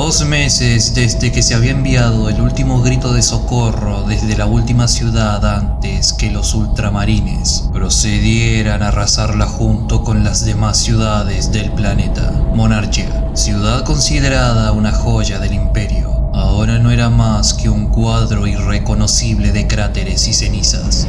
2 meses desde que se había enviado el último grito de socorro desde la última ciudad antes que los ultramarines procedieran a arrasarla junto con las demás ciudades del planeta. Monarchia, ciudad considerada una joya del imperio, ahora no era más que un cuadro irreconocible de cráteres y cenizas.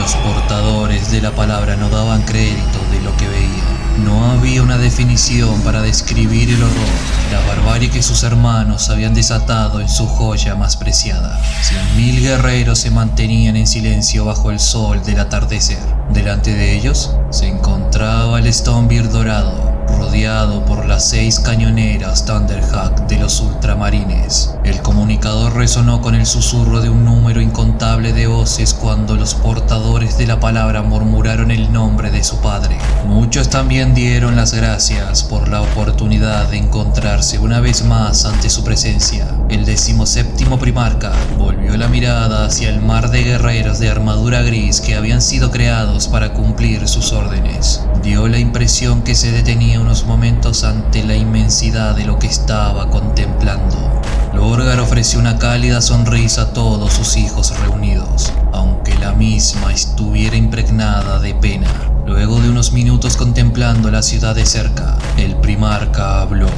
Los portadores de la palabra no daban crédito de lo que veían. No había una definición para describir el horror, la barbarie que sus hermanos habían desatado en su joya más preciada. 100.000 guerreros se mantenían en silencio bajo el sol del atardecer. Delante de ellos se encontraba el Stonebeard dorado, rodeado por las 6 cañoneras Thunderhawk de los ultramarines. El comunicador resonó con el susurro de un número incontable de voces cuando los portadores de la palabra murmuraron el nombre de su padre. Muchos también dieron las gracias por la oportunidad de encontrarse una vez más ante su presencia. El 17º primarca volvió la mirada hacia el mar de guerreros de armadura gris que habían sido creados para cumplir sus órdenes. Dio la impresión que se detenía unos momentos ante la inmensidad de lo que estaba contemplando. Lorgar ofreció una cálida sonrisa a todos sus hijos reunidos, aunque la misma estuviera impregnada de pena. Luego de unos minutos contemplando la ciudad de cerca, el primarca habló.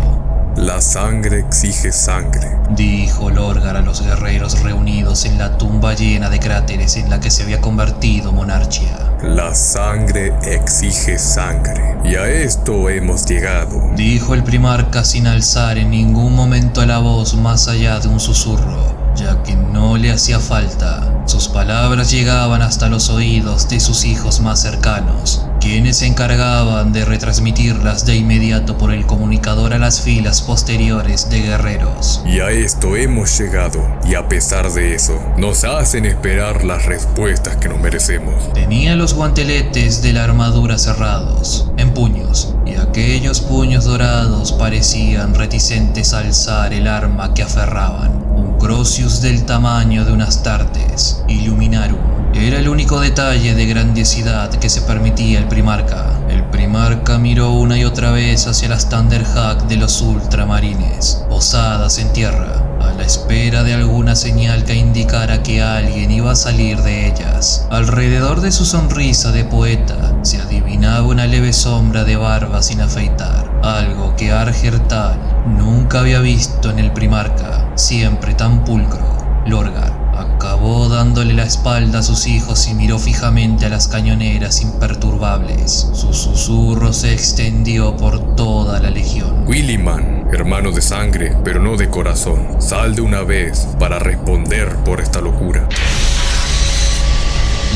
La sangre exige sangre, dijo Lorgar a los guerreros reunidos en la tumba llena de cráteres en la que se había convertido Monarchia. La sangre exige sangre, y a esto hemos llegado, dijo el primarca sin alzar en ningún momento la voz más allá de un susurro, ya que no le hacía falta. Sus palabras llegaban hasta los oídos de sus hijos más cercanos, quienes se encargaban de retransmitirlas de inmediato por el comunicador a las filas posteriores de guerreros. Y a esto hemos llegado, y a pesar de eso, nos hacen esperar las respuestas que nos merecemos. Tenía los guanteletes de la armadura cerrados, en puños, y aquellos puños dorados parecían reticentes a alzar el arma que aferraban. Un Crocius del tamaño de un Astartes, Illuminarum, era el único detalle de grandiosidad que se permitía el primarca. El primarca miró una y otra vez hacia las Thunderhawk de los ultramarines, posadas en tierra, a la espera de alguna señal que indicara que alguien iba a salir de ellas. Alrededor de su sonrisa de poeta se adivinaba una leve sombra de barba sin afeitar, algo que Argertal nunca había visto en el primarca, siempre tan pulcro. Lorgar acabó dándole la espalda a sus hijos y miró fijamente a las cañoneras imperturbables. Su susurro se extendió por toda la legión. Willyman, hermano de sangre, pero no de corazón, sal de una vez para responder por esta locura.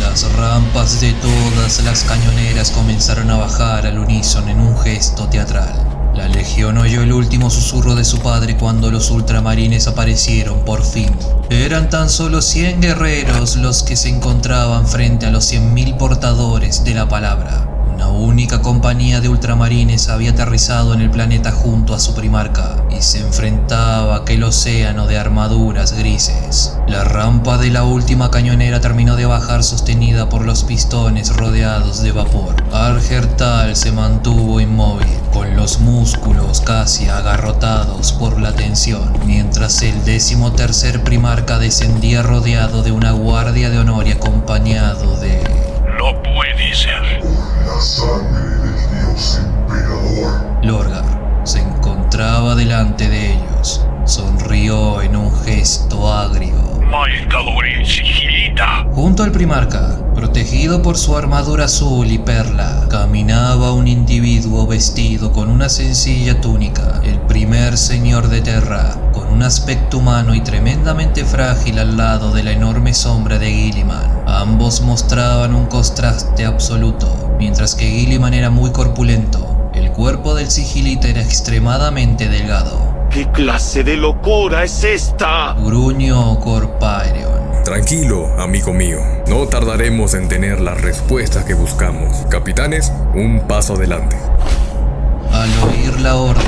Las rampas de todas las cañoneras comenzaron a bajar al unísono en un gesto teatral. La legión oyó el último susurro de su padre cuando los ultramarines aparecieron por fin. Eran tan solo 100 guerreros los que se encontraban frente a los 100.000 portadores de la palabra. Una única compañía de ultramarines había aterrizado en el planeta junto a su primarca y se enfrentaba a aquel océano de armaduras grises. La rampa de la última cañonera terminó de bajar sostenida por los pistones rodeados de vapor. Argertal se mantuvo inmóvil, con los músculos casi agarrotados por la tensión, mientras el 13º primarca descendía rodeado de una guardia de honor y acompañado de... No puede ser. La sangre del dios emperador. Lorgar se encontraba delante de ellos. Sonrió en un gesto agrio. Malcadores, sigilita. Junto al primarca, protegido por su armadura azul y perla, caminaba un individuo vestido con una sencilla túnica, el primer señor de Terra, con un aspecto humano y tremendamente frágil al lado de la enorme sombra de Guilliman. Ambos mostraban un contraste absoluto, mientras que Guilliman era muy corpulento. El cuerpo del sigilita era extremadamente delgado. ¿Qué clase de locura es esta? Gruñó Corpyrion. Tranquilo, amigo mío. No tardaremos en tener las respuestas que buscamos. Capitanes, un paso adelante. Al oír la orden,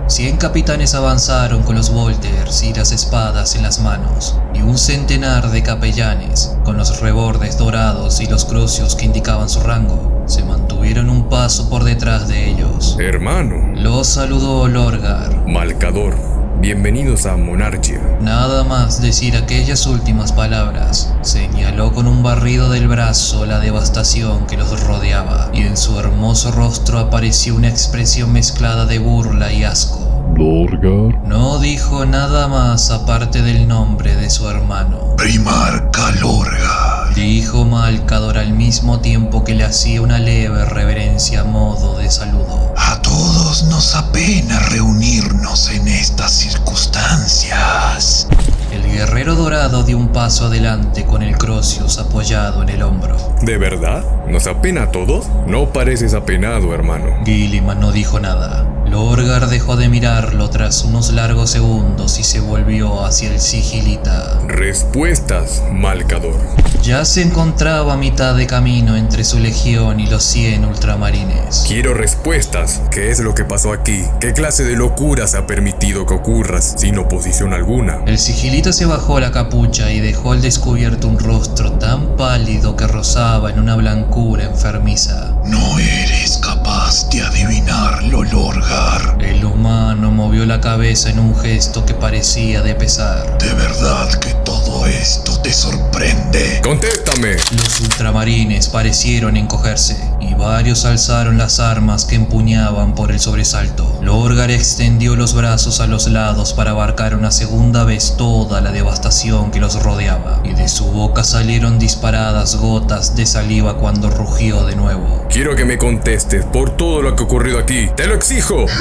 100 capitanes avanzaron con los bolters y las espadas en las manos, y un centenar de capellanes, con los rebordes dorados y los crucios que indicaban su rango, se mantuvieron un paso por detrás de ellos. Hermano. Los saludó Lorgar. Malcador, bienvenidos a Monarchia. Nada más decir aquellas últimas palabras, señaló con un barrido del brazo la devastación que los rodeaba, y en su hermoso rostro apareció una expresión mezclada de burla y asco. Lorgar. No dijo nada más aparte del nombre de su hermano. Primarca Lorgar. Dijo Malcador al mismo tiempo que le hacía una leve reverencia a modo de saludo. A todos nos apena reunirnos en estas circunstancias. El guerrero dorado dio un paso adelante con el Crozius apoyado en el hombro. ¿De verdad? ¿Nos apena a todos? No pareces apenado, hermano. Gilliman no dijo nada. Lorgar dejó de mirarlo tras unos largos segundos y se volvió hacia el sigilita. Respuestas, Malcador. Ya se encontraba a mitad de camino entre su legión y los 100 ultramarines. Quiero respuestas. ¿Qué es lo que pasó aquí? ¿Qué clase de locura se ha permitido que ocurras sin oposición alguna? El sigilita se bajó la capucha y dejó al descubierto un rostro tan pálido que rozaba en una blancura enfermiza. No eres capaz de adivinarlo, Lorgar. El humano movió la cabeza en un gesto que parecía de pesar. ¿De verdad que todo esto te sorprende? ¡Contéstame! Los ultramarines parecieron encogerse y varios alzaron las armas que empuñaban por el sobresalto. Lorgar extendió los brazos a los lados para abarcar una segunda vez toda la devastación que los rodeaba, y de su boca salieron disparadas gotas de saliva cuando rugió de nuevo. Quiero que me contestes por todo lo que ha ocurrido aquí. ¡Te lo exijo! ¿Qué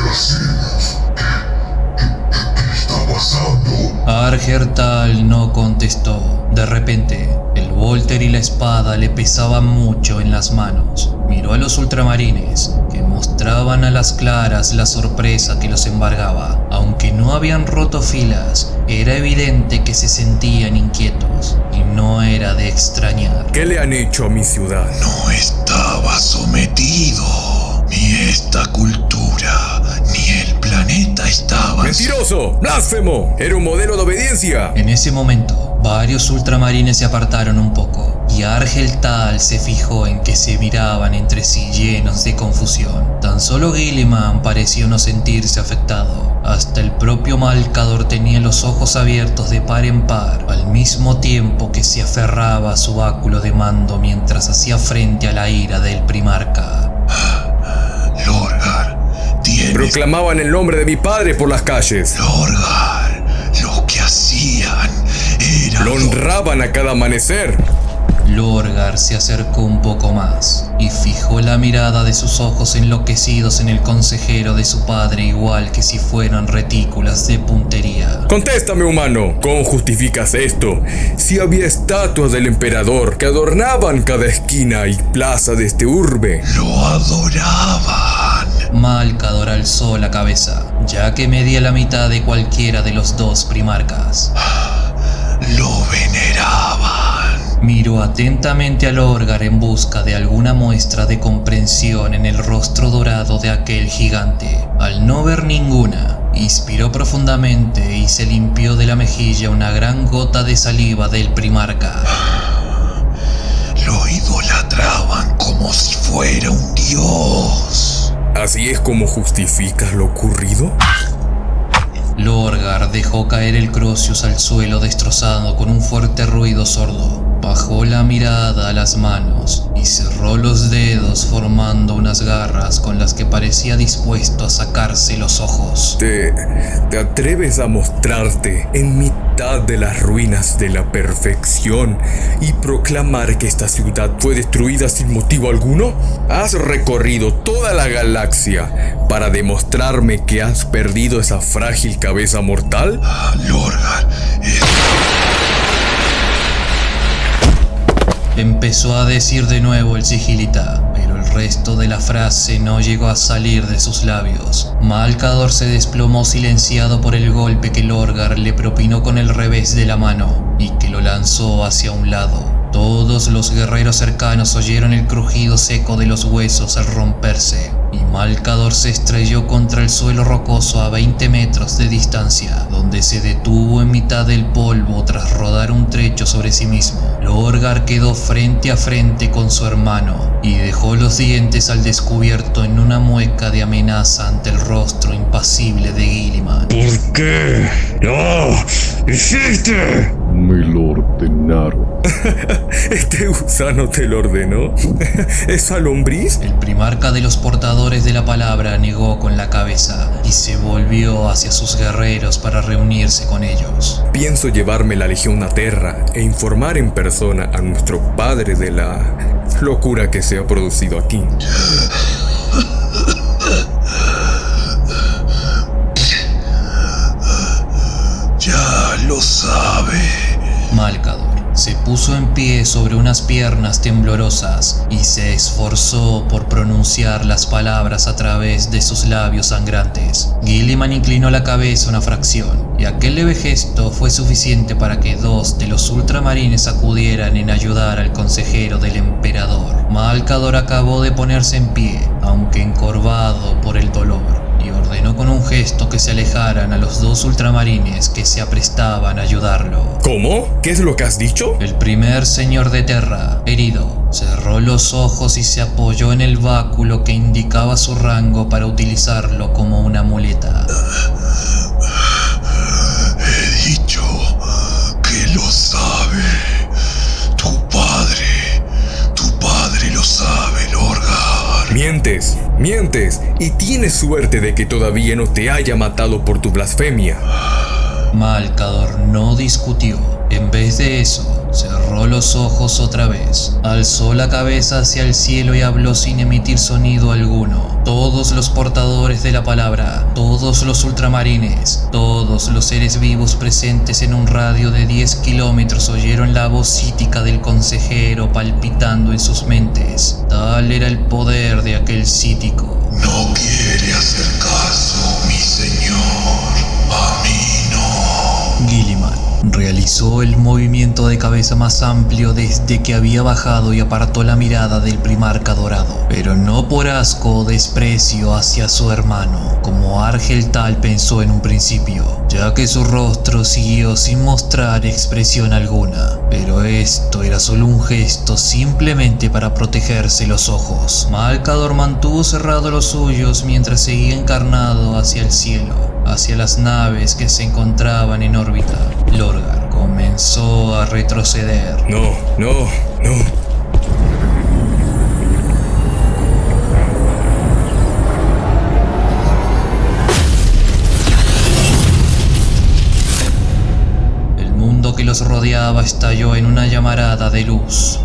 está pasando? Argertal no contestó. De repente, el Volter y la espada le pesaban mucho en las manos. Miró a los ultramarines, que mostraban a las claras la sorpresa que los embargaba. Aunque no habían roto filas, era evidente que se sentían inquietos, y no era de extrañar. ¿Qué le han hecho a mi ciudad? No estaba sometido. Ni esta cultura, ni el planeta estaban. ¡Mentiroso! ¡Blasfemo! ¡Era un modelo de obediencia! En ese momento, varios ultramarines se apartaron un poco, y Argeltal se fijó en que se miraban entre sí llenos de confusión. Tan solo Gilliman pareció no sentirse afectado. Hasta el propio Malcador tenía los ojos abiertos de par en par, al mismo tiempo que se aferraba a su báculo de mando mientras hacía frente a la ira del primarca. Lorgar, tienes... Proclamaban el nombre de mi padre por las calles. Lorgar, lo que hacían era... Lo honraban a cada amanecer. Lorgar se acercó un poco más y fijó la mirada de sus ojos enloquecidos en el consejero de su padre, igual que si fueran retículas de puntería. Contéstame, humano. ¿Cómo justificas esto? Si había estatuas del emperador que adornaban cada esquina y plaza de este urbe. Lo adoraban. Malcador alzó la cabeza, ya que medía la mitad de cualquiera de los dos primarcas. Lo veneraban. Miró atentamente a Lorgar en busca de alguna muestra de comprensión en el rostro dorado de aquel gigante. Al no ver ninguna, inspiró profundamente y se limpió de la mejilla una gran gota de saliva del primarca. Lo idolatraban como si fuera un dios. ¿Así es como justificas lo ocurrido? Lorgar dejó caer el Crozius al suelo destrozado con un fuerte ruido sordo. Bajó la mirada a las manos y cerró los dedos formando unas garras con las que parecía dispuesto a sacarse los ojos. ¿Te atreves a mostrarte en mitad de las ruinas de la perfección y proclamar que esta ciudad fue destruida sin motivo alguno? ¿Has recorrido toda la galaxia para demostrarme que has perdido esa frágil cabeza mortal? Lorgar, Empezó a decir de nuevo el sigilita, pero el resto de la frase no llegó a salir de sus labios. Malcador se desplomó silenciado por el golpe que Lorgar le propinó con el revés de la mano y que lo lanzó hacia un lado. Todos los guerreros cercanos oyeron el crujido seco de los huesos al romperse, y Malcador se estrelló contra el suelo rocoso a 20 metros de distancia, donde se detuvo en mitad del polvo tras rodar un trecho sobre sí mismo. Lorgar quedó frente a frente con su hermano y dejó los dientes al descubierto en una mueca de amenaza ante el rostro impasible de Guilliman. ¿Por qué? ¡No! ¡Hiciste! Me lo ordenaron. ¿Este gusano te lo ordenó? ¿Esa lombriz? El primarca de los portadores de la palabra negó con la cabeza y se volvió hacia sus guerreros para reunirse con ellos. Pienso llevarme la Legión a Terra e informar en persona a nuestro padre de la locura que se ha producido aquí. Ya lo sabe. Malcador se puso en pie sobre unas piernas temblorosas y se esforzó por pronunciar las palabras a través de sus labios sangrantes. Guilliman inclinó la cabeza una fracción, y aquel leve gesto fue suficiente para que 2 de los ultramarines acudieran en ayudar al consejero del emperador. Malcador acabó de ponerse en pie, aunque encorvado por el dolor, y ordenó con un gesto que se alejaran a los 2 ultramarines que se aprestaban a ayudarlo. ¿Cómo? ¿Qué es lo que has dicho? El primer señor de Terra, herido, cerró los ojos y se apoyó en el báculo que indicaba su rango para utilizarlo como una muleta. He dicho que lo sabe. Tu padre lo sabe, Lorgar. Mientes, y tienes suerte de que todavía no te haya matado por tu blasfemia. Malcador no discutió. En vez de eso, cerró los ojos otra vez, alzó la cabeza hacia el cielo y habló sin emitir sonido alguno. Todos los portadores de la palabra, todos los ultramarines, todos los seres vivos presentes en un radio de 10 kilómetros oyeron la voz cítica del consejero palpitando en sus mentes. Tal era el poder de aquel cítico. No quiere hacer caso, mi señor. A mí no. Guilliman realizó el movimiento de cabeza más amplio desde que había bajado y apartó la mirada del primarca dorado, pero no por asco o desprecio hacia su hermano, como Argeltal pensó en un principio, ya que su rostro siguió sin mostrar expresión alguna. Pero esto era solo un gesto simplemente para protegerse los ojos. Malcador mantuvo cerrados los suyos mientras seguía encarnado hacia el cielo, hacia las naves que se encontraban en órbita. Lorgar comenzó a retroceder. No. El mundo que los rodeaba estalló en una llamarada de luz.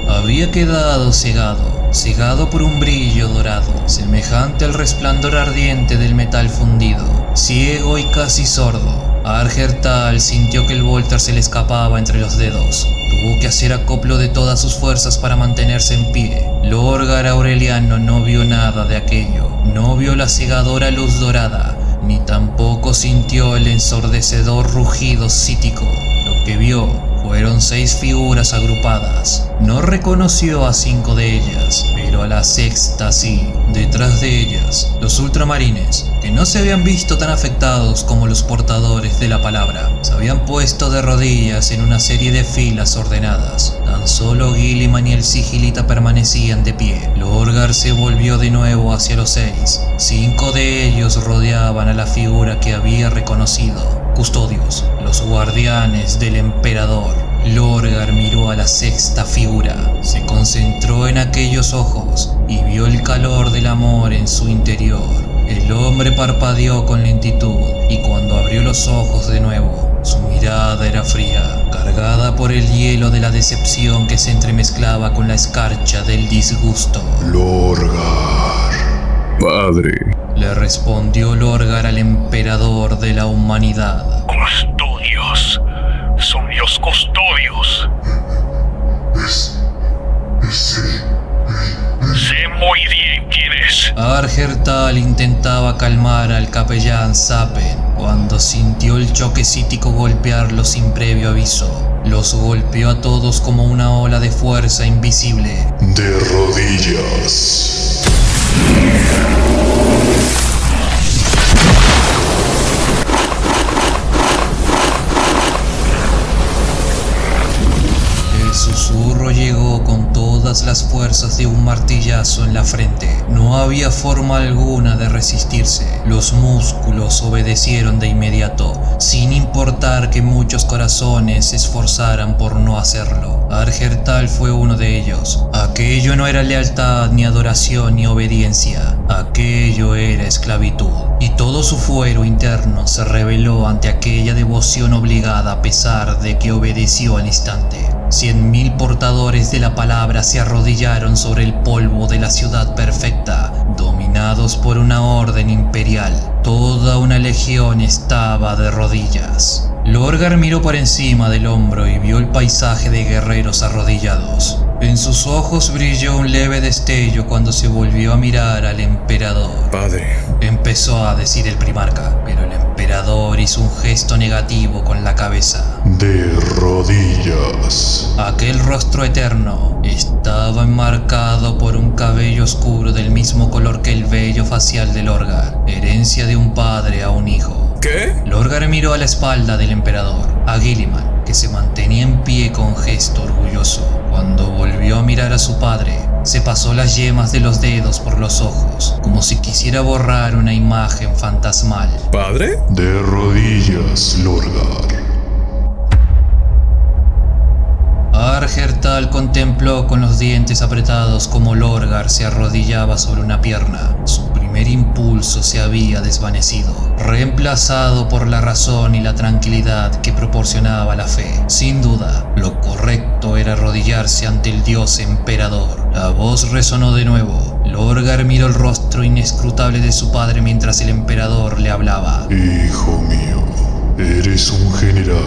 Había quedado cegado por un brillo dorado, semejante al resplandor ardiente del metal fundido. Ciego y casi sordo, Argeltal sintió que el Voltar se le escapaba entre los dedos. Tuvo que hacer acoplo de todas sus fuerzas para mantenerse en pie. Lorgar Aureliano no vio nada de aquello. No vio la cegadora luz dorada, ni tampoco sintió el ensordecedor rugido cítico. Lo que vio fueron 6 figuras agrupadas. No reconoció a 5 de ellas, pero a la sexta sí. Detrás de ellas, los ultramarines, que no se habían visto tan afectados como los portadores de la palabra, se habían puesto de rodillas en una serie de filas ordenadas. Tan solo Guilliman y el sigilita permanecían de pie. Lorgar se volvió de nuevo hacia los 6. 5 de ellos rodeaban a la figura que había reconocido. Custodios, los guardianes del emperador. Lorgar miró a la sexta figura, se concentró en aquellos ojos y vio el calor del amor en su interior. El hombre parpadeó con lentitud y cuando abrió los ojos de nuevo, su mirada era fría, cargada por el hielo de la decepción que se entremezclaba con la escarcha del disgusto. Lorgar. Padre. Le respondió Lorgar al emperador de la humanidad. Custodios. Son los custodios. Sé muy bien quién es. Argeltal intentaba calmar al capellán Zapen cuando sintió el choque cítico golpearlo sin previo aviso. Los golpeó a todos como una ola de fuerza invisible. De rodillas. El susurro llegó con todas las fuerzas de un martillazo en la frente. No había forma alguna de resistirse. Los músculos obedecieron de inmediato, sin importar que muchos corazones se esforzaran por no hacerlo. Argertal fue uno de ellos. Aquello no era lealtad, ni adoración, ni obediencia. Aquello era esclavitud. Y todo su fuero interno se rebeló ante aquella devoción obligada a pesar de que obedeció al instante. 100.000 portadores de la palabra se arrodillaron sobre el polvo de la ciudad perfecta, dominados por una orden imperial. Toda una legión estaba de rodillas. Lorgar miró por encima del hombro y vio el paisaje de guerreros arrodillados. En sus ojos brilló un leve destello cuando se volvió a mirar al emperador. Padre. Empezó a decir el primarca, pero el emperador hizo un gesto negativo con la cabeza. De rodillas. Aquel rostro eterno estaba enmarcado por un cabello oscuro del mismo color que el vello facial de Lorgar, herencia de un padre a un hijo. ¿Qué? Lorgar miró a la espalda del emperador, a Guilliman, que se mantenía en pie con gesto orgulloso. Cuando volvió a mirar a su padre, se pasó las yemas de los dedos por los ojos, como si quisiera borrar una imagen fantasmal. ¿Padre? De rodillas, Lorgar. Argertal contempló con los dientes apretados cómo Lorgar se arrodillaba sobre una pierna. Su primer impulso se había desvanecido, reemplazado por la razón y la tranquilidad que proporcionaba la fe. Sin duda, lo correcto era arrodillarse ante el dios emperador. La voz resonó de nuevo. Lorgar miró el rostro inescrutable de su padre mientras el emperador le hablaba. Hijo mío, eres un general,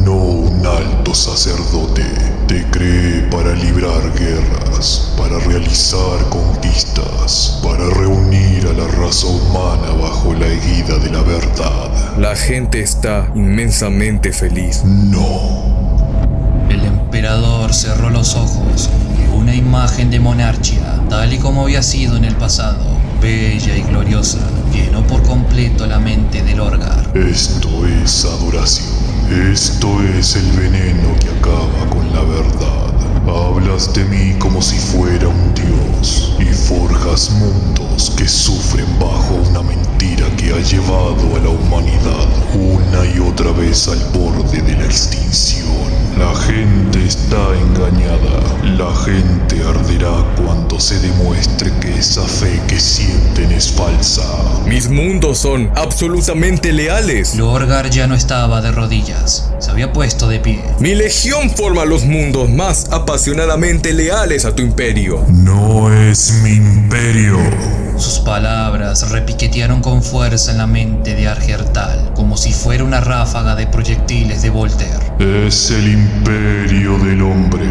no un alto sacerdote. Te creé para librar guerras, para realizar conquistas, para reunir a la raza humana bajo la égida de la verdad. La gente está inmensamente feliz. No. El emperador cerró los ojos y una imagen de monarquía, tal y como había sido en el pasado, bella y gloriosa, llenó por completo la mente de Lorgar. Esto es adoración. Esto es el veneno que acaba con la verdad. Hablas de mí como si fuera un dios y forjas mundos que sufren bajo una mentira que ha llevado a la humanidad una y otra vez al borde de la extinción. La gente está engañada. La gente arderá cuando se demuestre que esa fe que sienten es falsa. Mis mundos son absolutamente leales. Lorgar ya no estaba de rodillas, se había puesto de pie. Mi legión forma los mundos más apasionadamente leales a tu imperio. No es mi imperio. Sus palabras repiquetearon con fuerza en la mente de Argertal, como si fuera una ráfaga de proyectiles de Voltaire. Es el imperio del hombre,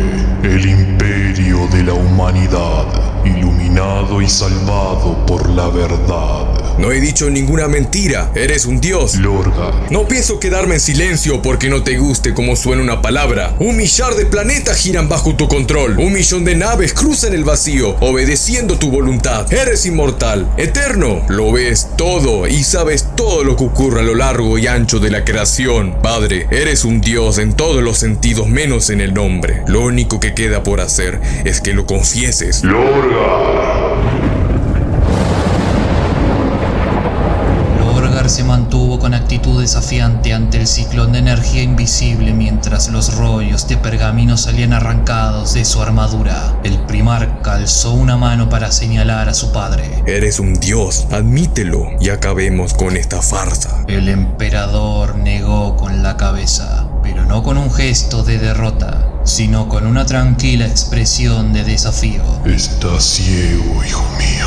el imperio de la humanidad, iluminado y salvado por la verdad. No he dicho ninguna mentira, eres un dios. Lorgar. No pienso quedarme en silencio porque no te guste cómo suena una palabra. 1 millar de planetas giran bajo tu control. 1 millón de naves cruzan el vacío, obedeciendo tu voluntad. Eres inmortal, eterno. Lo ves todo y sabes todo lo que ocurre a lo largo y ancho de la creación. Padre, eres un dios en todos los sentidos menos en el nombre. Lo único que queda por hacer es que lo confieses. Lorgar. Se mantuvo con actitud desafiante ante el ciclón de energía invisible mientras los rollos de pergamino salían arrancados de su armadura. El primarca alzó una mano para señalar a su padre. Eres un dios, admítelo y acabemos con esta farsa. El emperador negó con la cabeza, pero no con un gesto de derrota, sino con una tranquila expresión de desafío. Estás ciego, hijo mío.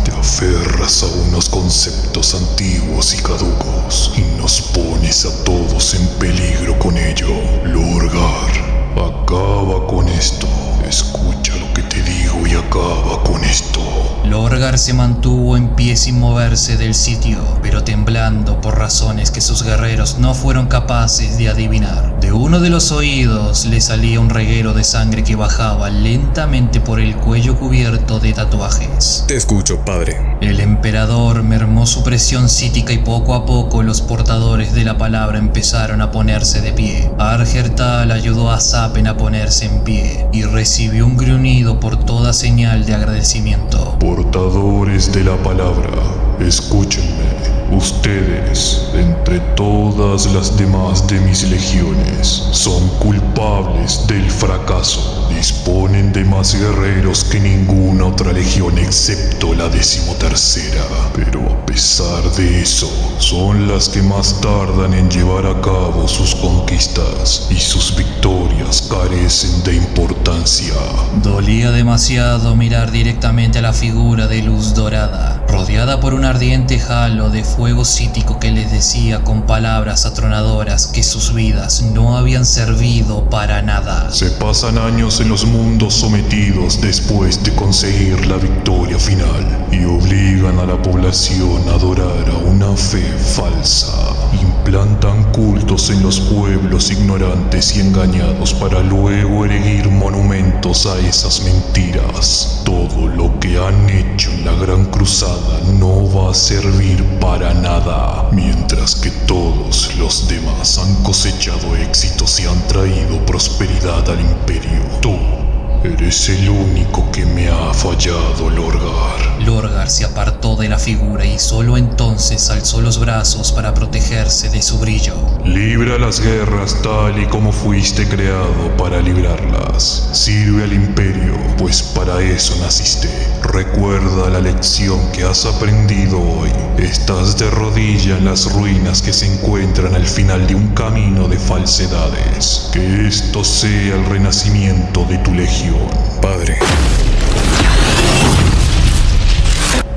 Te aferras a unos conceptos antiguos y caducos y nos pones a todos en peligro con ello. Lorgar, acaba con esto. Escucha lo que te digo y acaba con esto. Lorgar Lorgar se mantuvo en pie sin moverse del sitio, pero temblando por razones que sus guerreros no fueron capaces de adivinar. De uno de los oídos le salía un reguero de sangre que bajaba lentamente por el cuello cubierto de tatuajes. Te escucho, padre. El emperador mermó su presión psíquica y poco a poco los portadores de la palabra empezaron a ponerse de pie. Argertal ayudó a Zapen a ponerse en pie y recibió un gruñido por toda señal de agradecimiento. Portadores de la palabra, escúchenme. Ustedes, entre todas las demás de mis legiones, son culpables del fracaso. Disponen de más guerreros que ninguna otra legión excepto la 13ª. Pero a pesar de eso, son las que más tardan en llevar a cabo sus conquistas y sus victorias carecen de importancia. Dolía demasiado mirar directamente a la figura de luz dorada, rodeada por un ardiente halo de fuego psíquico que les decía con palabras atronadoras que sus vidas no habían servido para nada. Se pasan años en los mundos sometidos después de conseguir la victoria final y obligan a la población a adorar a una fe falsa. Implantan cultos en los pueblos ignorantes y engañados para luego erigir monumentos a esas mentiras. Todo lo que han hecho en la Gran Cruzada no va a servir para nada, mientras que todos los demás han cosechado éxitos y han traído prosperidad al imperio. Tú eres el único que me ha fallado, Lorgar. Lorgar se apartó de la figura y solo entonces alzó los brazos para protegerse de su brillo. Libra las guerras tal y como fuiste creado para librarlas. Sirve al imperio, pues para eso naciste. Recuerda la lección que has aprendido hoy. Estás de rodilla en las ruinas que se encuentran al final de un camino de falsedades. Que esto sea el renacimiento de tu legión. Padre.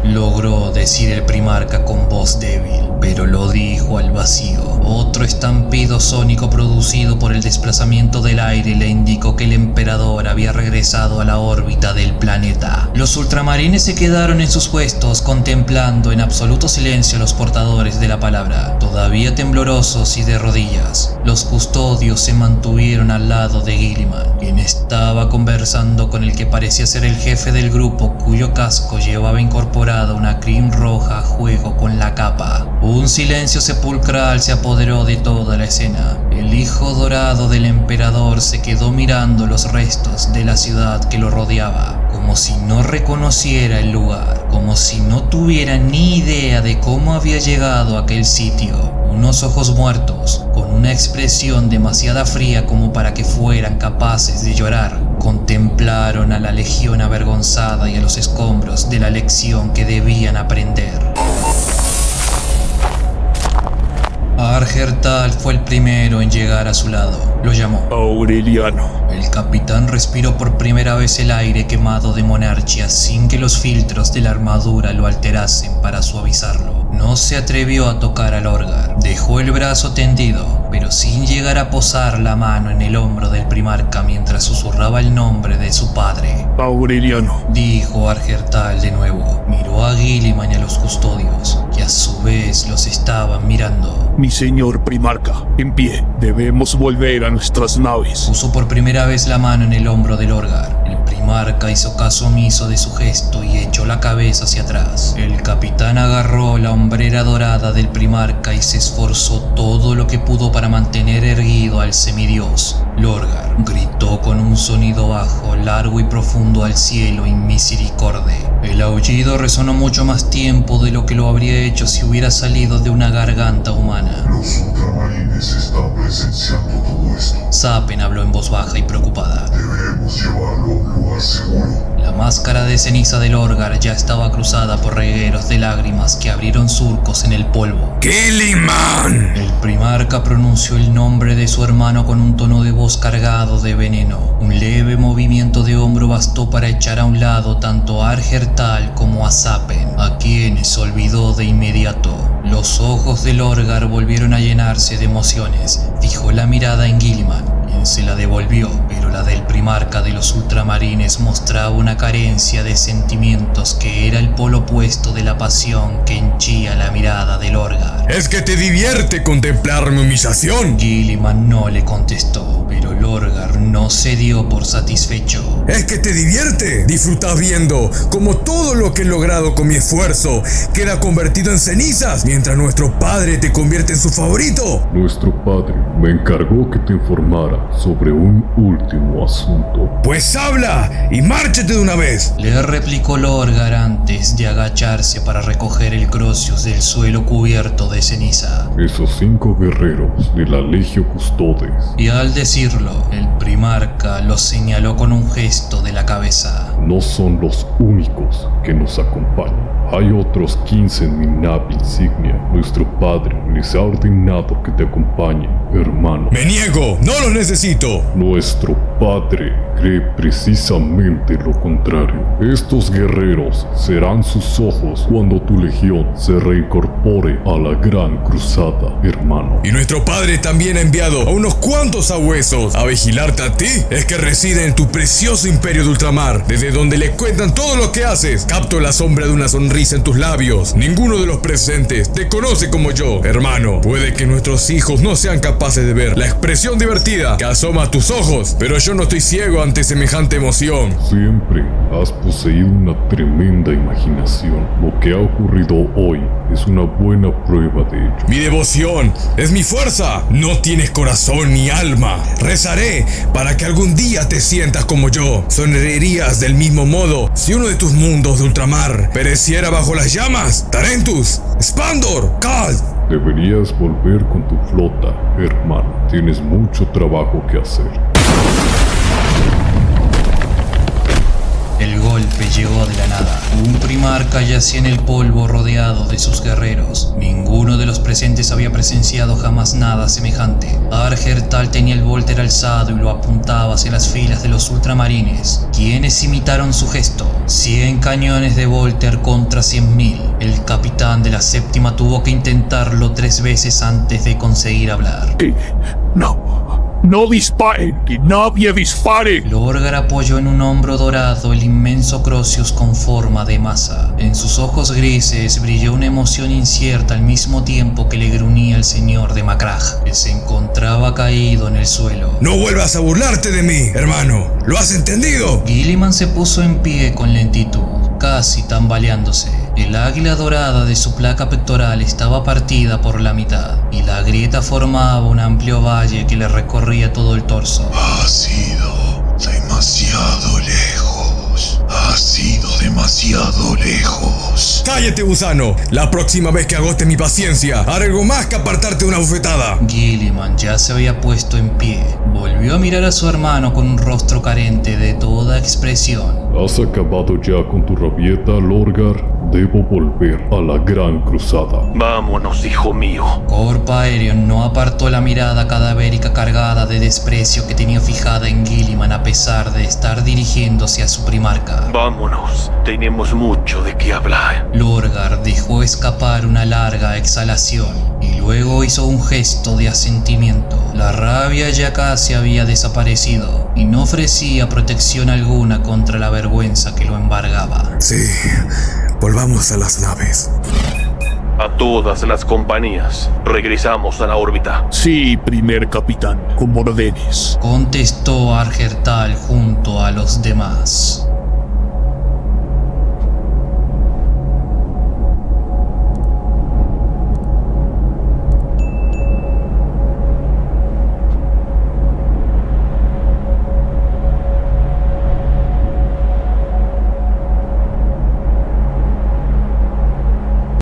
Logró decir el primarca con voz débil, pero lo dijo al vacío. Otro estampido sónico producido por el desplazamiento del aire le indicó que el emperador había regresado a la órbita del planeta. Los ultramarines se quedaron en sus puestos contemplando en absoluto silencio a los portadores de la palabra, todavía temblorosos y de rodillas. Los custodios se mantuvieron al lado de Guilliman, quien estaba conversando con el que parecía ser el jefe del grupo, cuyo casco llevaba incorporado una crin roja a juego con la capa. Un silencio sepulcral se apoderó de toda la escena. El hijo dorado del emperador se quedó mirando los restos de la ciudad que lo rodeaba, como si no reconociera el lugar, como si no tuviera ni idea de cómo había llegado a aquel sitio. Unos ojos muertos, con una expresión demasiado fría como para que fueran capaces de llorar, contemplaron a la legión avergonzada y a los escombros de la lección que debían aprender. Argertal fue el primero en llegar a su lado. Lo llamó. Aureliano. El capitán respiró por primera vez el aire quemado de Monarchia sin que los filtros de la armadura lo alterasen para suavizarlo. No se atrevió a tocar a Lorgar. Dejó el brazo tendido, pero sin llegar a posar la mano en el hombro del primarca mientras susurraba el nombre de su padre. Aureliano. Dijo Argertal de nuevo. Miró a Guilliman y a los custodios, que a su vez los estaban mirando. Mi señor primarca, en pie. Debemos volver a nuestras naves. Puso por primera vez la mano en el hombro de Lorgar. El primarca hizo caso omiso de su gesto y echó la cabeza hacia atrás. El capitán agarró la hombrera dorada del primarca y se esforzó todo lo que pudo para mantener erguido al semidios. Lorgar gritó con un sonido bajo, largo y profundo al cielo en misericordia. El aullido resonó mucho más tiempo de lo que lo habría hecho si hubiera salido de una garganta humana. Los ultramarines están presenciando todo esto. Zapen habló en voz baja y preocupada. Debemos llevarlo a un lugar seguro. La máscara de ceniza de Lorgar ya estaba cruzada por regueros de lágrimas que abrieron surcos en el polvo. ¡Guilliman! El primarca pronunció el nombre de su hermano con un tono de voz cargado de veneno. Un leve movimiento de hombro bastó para echar a un lado tanto a Argertal como a Zapen, a quienes olvidó de inmediato. Los ojos de Lorgar volvieron a llenarse de emociones. Fijó la mirada en Guilliman, quien joven se la devolvió, pero la del primarca de los ultramarines mostraba una carencia de sentimientos que era el polo opuesto de la pasión que henchía la mirada de Lorgar. ¿Es que te divierte contemplar mi humillación? Gilliman no le contestó, pero Lorgar no se dio por satisfecho. ¿Es que te divierte? Disfrutas viendo cómo todo lo que he logrado con mi esfuerzo queda convertido en cenizas, mientras nuestro padre te convierte en su favorito. Nuestro padre me encargó que te informara sobre un último asunto. Pues habla y márchate de una vez. Le replicó Lorgar antes de agacharse para recoger el Crocius del suelo cubierto de ceniza. Esos 5 guerreros de la Legio Custodes. Y al decirlo, el primarca los señaló con un gesto de la cabeza. No son los únicos que nos acompañan. Hay otros 15 en mi nave insignia. Nuestro padre les ha ordenado que te acompañen, hermano. Me niego, no los necesito. Nuestro padre cree precisamente lo contrario. Estos guerreros serán sus ojos cuando tu legión se reincorpore a la gran cruzada, hermano. Y nuestro padre también ha enviado a unos cuantos sabuesos a vigilarte a ti. Es que reside en tu precioso imperio de ultramar, desde donde le cuentan todo lo que haces. Capto la sombra de una sonrisa en tus labios. Ninguno de los presentes te conoce como yo, hermano. Puede que nuestros hijos no sean capaces de ver la expresión divertida que asoma a tus ojos, pero yo no estoy ciego ante semejante emoción. Siempre has poseído una tremenda imaginación. Lo que ha ocurrido hoy es una buena prueba de ello. Mi devoción es mi fuerza. No tienes corazón ni alma. Rezaré para que algún día te sientas como yo. Sonreirías del mismo modo si uno de tus mundos de ultramar pereciera bajo las llamas. Tarentus, Spandor, Kald. Deberías volver con tu flota, hermano. Tienes mucho trabajo que hacer. El golpe llegó de la nada. Un primarca yacía en el polvo rodeado de sus guerreros. Ninguno de los presentes había presenciado jamás nada semejante. Argertal tenía el volter alzado y lo apuntaba hacia las filas de los ultramarines, quienes imitaron su gesto. 100 cañones de volter contra 100.000. El capitán de la séptima tuvo que intentarlo 3 veces antes de conseguir hablar. No disparen, que nadie dispare. Lorgar apoyó en un hombro dorado el inmenso Crocius con forma de masa. En sus ojos grises brilló una emoción incierta al mismo tiempo que le gruñía el señor de Macragge, que se encontraba caído en el suelo. No vuelvas a burlarte de mí, hermano. ¿Lo has entendido? Gilliman se puso en pie con lentitud, casi tambaleándose. El águila dorada de su placa pectoral estaba partida por la mitad, y la grieta formaba un amplio valle que le recorría todo el torso. Ha sido demasiado lejos. Ha sido demasiado lejos. ¡Cállate, gusano! La próxima vez que agote mi paciencia, haré algo más que apartarte una bofetada. Gilliman ya se había puesto en pie. Volvió a mirar a su hermano con un rostro carente de toda expresión. ¿Has acabado ya con tu rabieta, Lorgar? Debo volver a la gran cruzada. Vámonos, hijo mío. Corp Aerion no apartó la mirada cadavérica cargada de desprecio que tenía fijada en Gilliman a pesar de estar dirigiéndose a su primarca. Vámonos, tenemos mucho de qué hablar. Lorgar dejó escapar una larga exhalación y luego hizo un gesto de asentimiento. La rabia ya casi había desaparecido y no ofrecía protección alguna contra la vergüenza que lo embargaba. Sí, volvamos a las naves. A todas las compañías, regresamos a la órbita. Sí, primer capitán, como ordenes. Contestó Argertal junto a los demás.